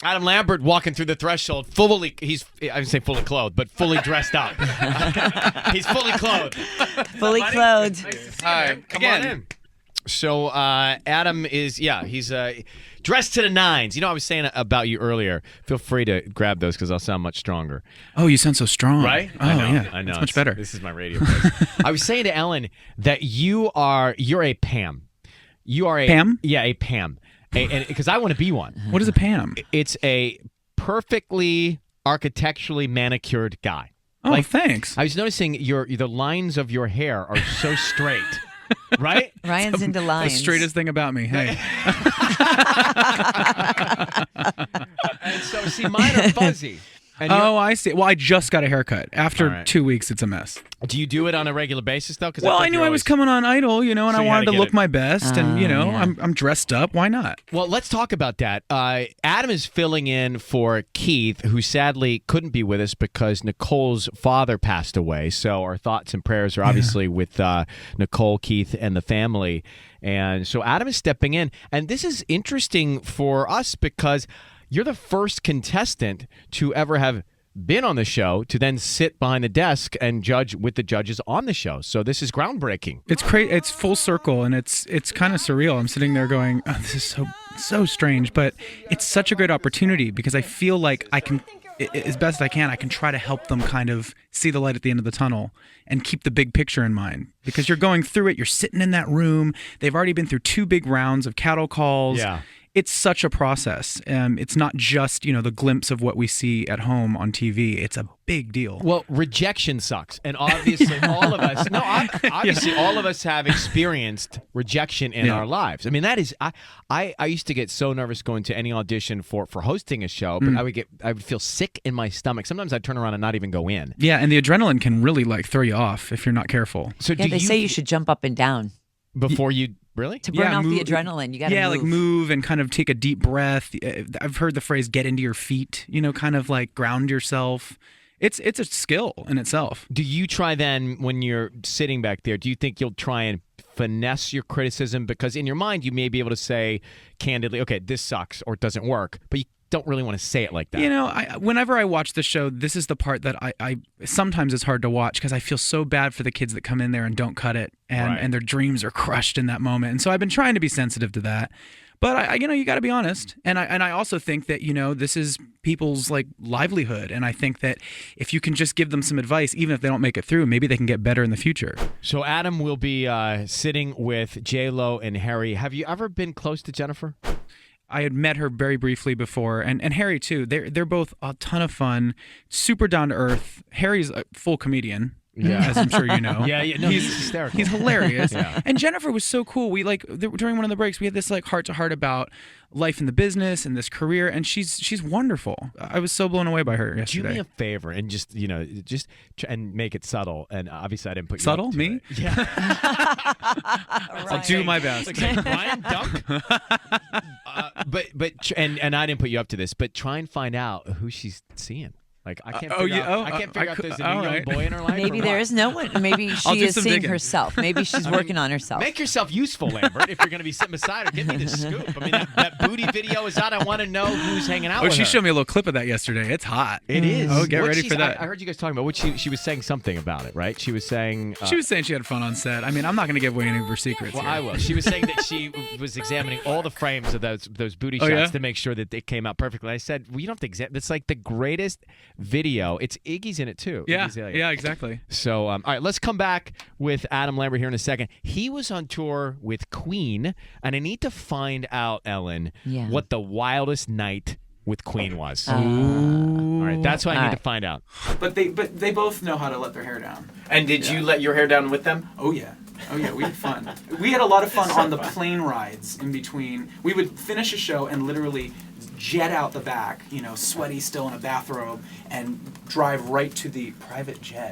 Adam Lambert walking through the threshold, I would say fully clothed, but fully dressed up. He's fully clothed. Fully clothed. Hi, come on in. So Adam is, he's dressed to the nines. You know, I was saying about you earlier. Feel free to grab those because I'll sound much stronger. Oh, you sound so strong. Right? Oh, I know. It's much better. This is my radio voice. I was saying to Ellen that you're a Pam. You are a Pam? Yeah, a Pam. And because I want to be one. What is a Pam? It's a perfectly architecturally manicured guy. Oh, thanks. I was noticing the lines of your hair are so straight. Right? Ryan's into lines. The straightest thing about me. Hey. And so, see, mine are fuzzy. And I see. Well, I just got a haircut. After 2 weeks, it's a mess. Do you do it on a regular basis, though? Well, I knew I was coming on Idol, and I wanted to look my best, and, yeah. I'm dressed up. Why not? Well, let's talk about that. Adam is filling in for Keith, who sadly couldn't be with us because Nicole's father passed away. So our thoughts and prayers are obviously with Nicole, Keith, and the family. And so Adam is stepping in. And this is interesting for us because you're the first contestant to ever have been on the show to then sit behind the desk and judge with the judges on the show. So this is groundbreaking. It's crazy. It's full circle, and it's kind of surreal. I'm sitting there going, oh, this is so strange, but it's such a great opportunity because I feel like I can, as best I can try to help them kind of see the light at the end of the tunnel and keep the big picture in mind. Because you're going through it, you're sitting in that room. They've already been through 2 big rounds of cattle calls. Yeah. It's such a process. It's not just, the glimpse of what we see at home on TV. It's a big deal. Well, rejection sucks. And obviously all of us, all of us have experienced rejection in our lives. I mean, that is, I used to get so nervous going to any audition for hosting a show, but I would feel sick in my stomach. Sometimes I'd turn around and not even go in. Yeah, and the adrenaline can really throw you off if you're not careful. So they say you should jump up and down. Before you... Really? To burn off the adrenaline, you got to move. Yeah, like move and kind of take a deep breath. I've heard the phrase "get into your feet." Kind of like ground yourself. It's a skill in itself. Do you try then when you're sitting back there? Do you think you'll try and finesse your criticism because in your mind you may be able to say candidly, "Okay, this sucks" or "it doesn't work," but you don't really want to say it like that. Whenever I watch the show, this is the part that I sometimes it's hard to watch because I feel so bad for the kids that come in there and don't cut it and their dreams are crushed in that moment. And so I've been trying to be sensitive to that. But you got to be honest. And I also think that, this is people's livelihood. And I think that if you can just give them some advice, even if they don't make it through, maybe they can get better in the future. So Adam will be sitting with J-Lo and Harry. Have you ever been close to Jennifer? I had met her very briefly before, and Harry too. They're both a ton of fun, super down to earth. Harry's a full comedian. Yeah, as I'm sure you know. No, he's hysterical. He's hilarious. Yeah. And Jennifer was so cool. We during one of the breaks, we had this heart to heart about life in the business and this career, and she's wonderful. I was so blown away by her yesterday. Do me a favor and just and make it subtle. And obviously, I didn't put you subtle. Up to Me? It. Yeah. I'll do my best. Like Ryan Dunk. And I didn't put you up to this, but try and find out who she's seeing. I can't figure out if there's a new young boy in her life. Maybe there is no one. Maybe she is seeing herself. Maybe she's working on herself. Make yourself useful, Lambert, if you're going to be sitting beside her. Give me the scoop. I mean, that booty video is out. I want to know who's hanging out with her. She showed me a little clip of that yesterday. It's hot. It is. Oh, get ready for that. I heard you guys talking about what she was saying something about it, right? She was saying... she was saying she had fun on set. I mean, I'm not going to give away any of her secrets. Well, here. I will. She was saying that she was examining all the frames of those booty shots to make sure that they came out perfectly. I said, well, you don't have to examine... It's like the greatest video. It's Iggy's in it too. Yeah, exactly. So, all right, let's come back with Adam Lambert here in a second. He was on tour with Queen, and I need to find out, Ellen, what the wildest night with Queen was. All right, that's what I need to find out. But they both know how to let their hair down. And did you let your hair down with them? Oh yeah, we had fun. We had a lot of fun on the plane rides in between. We would finish a show and literally jet out the back, sweaty, still in a bathrobe, and drive right to the private jet